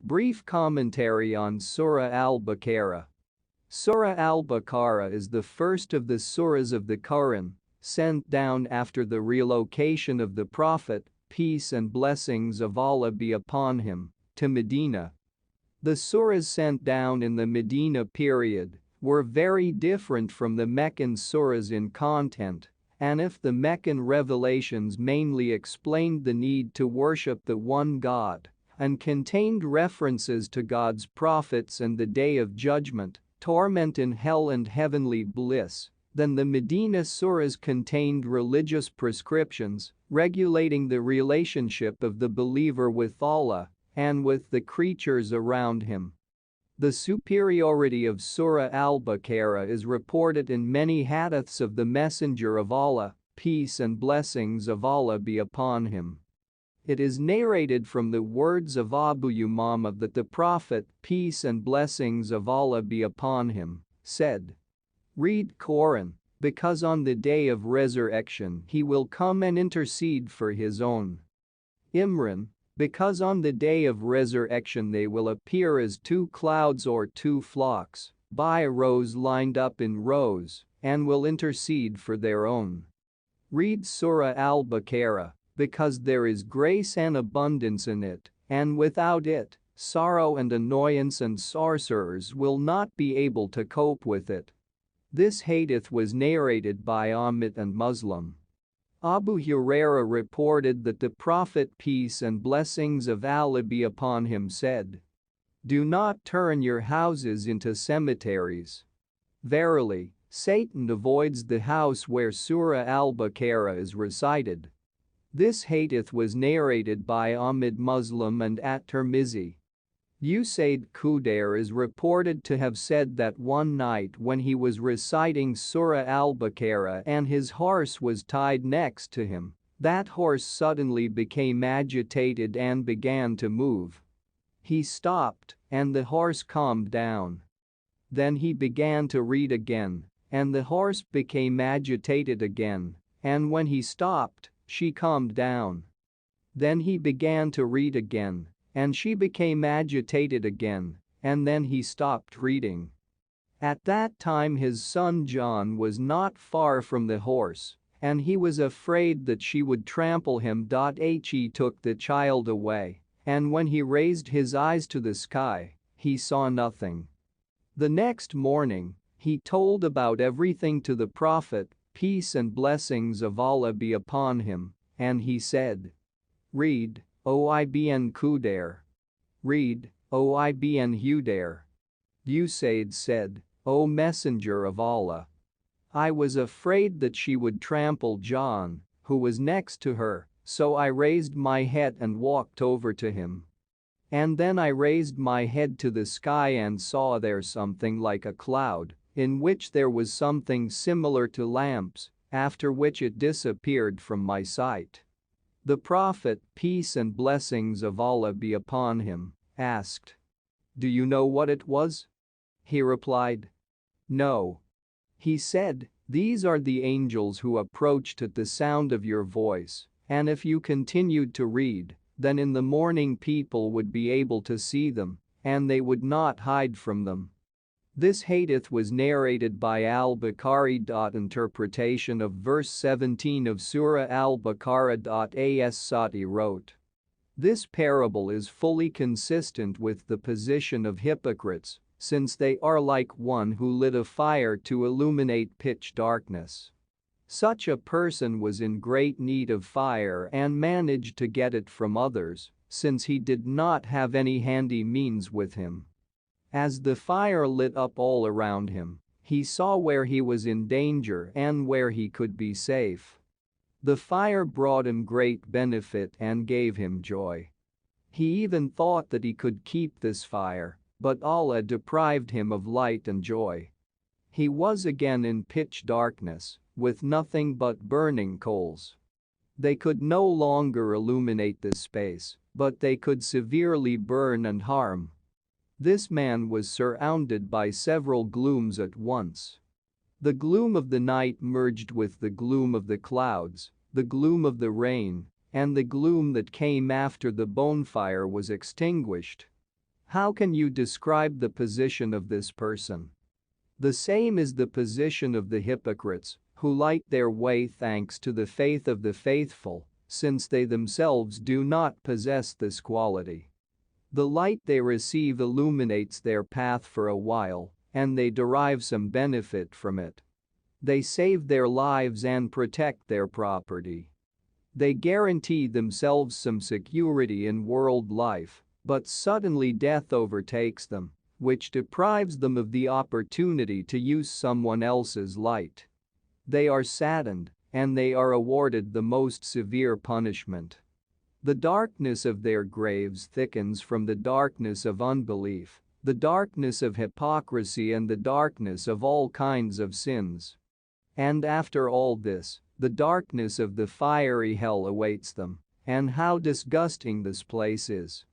Brief commentary on Sura Al-Baqarah. Sura Al-Baqarah is the first of the surahs of the Quran, sent down after the relocation of the Prophet, peace and blessings of Allah be upon him, to Medina. The surahs sent down in the Medina period were very different from the Meccan surahs in content, and if the Meccan revelations mainly explained the need to worship the one God and contained references to God's prophets and the Day of Judgment, torment in hell and heavenly bliss, then the Medina surahs contained religious prescriptions regulating the relationship of the believer with Allah and with the creatures around him. The superiority of Sura Al-Baqarah is reported in many hadiths of the Messenger of Allah, peace and blessings of Allah be upon him. It is narrated from the words of Abu Umama that the Prophet, peace and blessings of Allah be upon him, said, "Read Quran, because on the day of resurrection he will come and intercede for his own. Imran, because on the day of resurrection they will appear as two clouds or two flocks, by rows lined up in rows, and will intercede for their own. Read Surah Al-Baqarah, because there is grace and abundance in it, and without it, sorrow and annoyance and sorcerers will not be able to cope with it." This hadith was narrated by Ahmed and Muslim. Abu Hurairah reported that the Prophet, peace and blessings of Allah be upon him, said, "Do not turn your houses into cemeteries. Verily, Satan avoids the house where Surah Al-Baqarah is recited." This hadith was narrated by Ahmed Muslim and At-Tirmizi. Usaid Qudair is reported to have said that one night when he was reciting Surah Al-Baqarah and his horse was tied next to him, that horse suddenly became agitated and began to move. He stopped, and the horse calmed down. Then he began to read again, and the horse became agitated again, and when he stopped, she calmed down. Then he began to read again, and she became agitated again, and then he stopped reading. At that time his son John was not far from the horse, and he was afraid that she would trample him. He took the child away, and when he raised his eyes to the sky, he saw nothing. The next morning, he told about everything to the Prophet, peace and blessings of Allah be upon him, and he said, "Read, O Ibn Qudair. Read, O Ibn Hudair." Usaid said, "O Messenger of Allah, I was afraid that she would trample John, who was next to her, so I raised my head and walked over to him. And then I raised my head to the sky and saw there something like a cloud, in which there was something similar to lamps, after which it disappeared from my sight." The Prophet, peace and blessings of Allah be upon him, asked, "Do you know what it was?" He replied, "No." He said, "These are the angels who approached at the sound of your voice, and if you continued to read, then in the morning people would be able to see them, and they would not hide from them." This hadith was narrated by Al-Bukhari. Interpretation of verse 17 of Surah Al-Baqarah. As Sati wrote, "This parable is fully consistent with the position of hypocrites, since they are like one who lit a fire to illuminate pitch darkness. Such a person was in great need of fire and managed to get it from others, since he did not have any handy means with him. As the fire lit up all around him, he saw where he was in danger and where he could be safe. The fire brought him great benefit and gave him joy. He even thought that he could keep this fire, but Allah deprived him of light and joy. He was again in pitch darkness, with nothing but burning coals. They could no longer illuminate the space, but they could severely burn and harm. This man was surrounded by several glooms at once. The gloom of the night merged with the gloom of the clouds, the gloom of the rain, and the gloom that came after the bonfire was extinguished. How can you describe the position of this person? The same is the position of the hypocrites, who light their way thanks to the faith of the faithful, since they themselves do not possess this quality. The light they receive illuminates their path for a while, and they derive some benefit from it. They save their lives and protect their property. They guarantee themselves some security in world life, but suddenly death overtakes them, which deprives them of the opportunity to use someone else's light. They are saddened, and they are awarded the most severe punishment. The darkness of their graves thickens from the darkness of unbelief, the darkness of hypocrisy and the darkness of all kinds of sins. And after all this, the darkness of the fiery hell awaits them, and how disgusting this place is.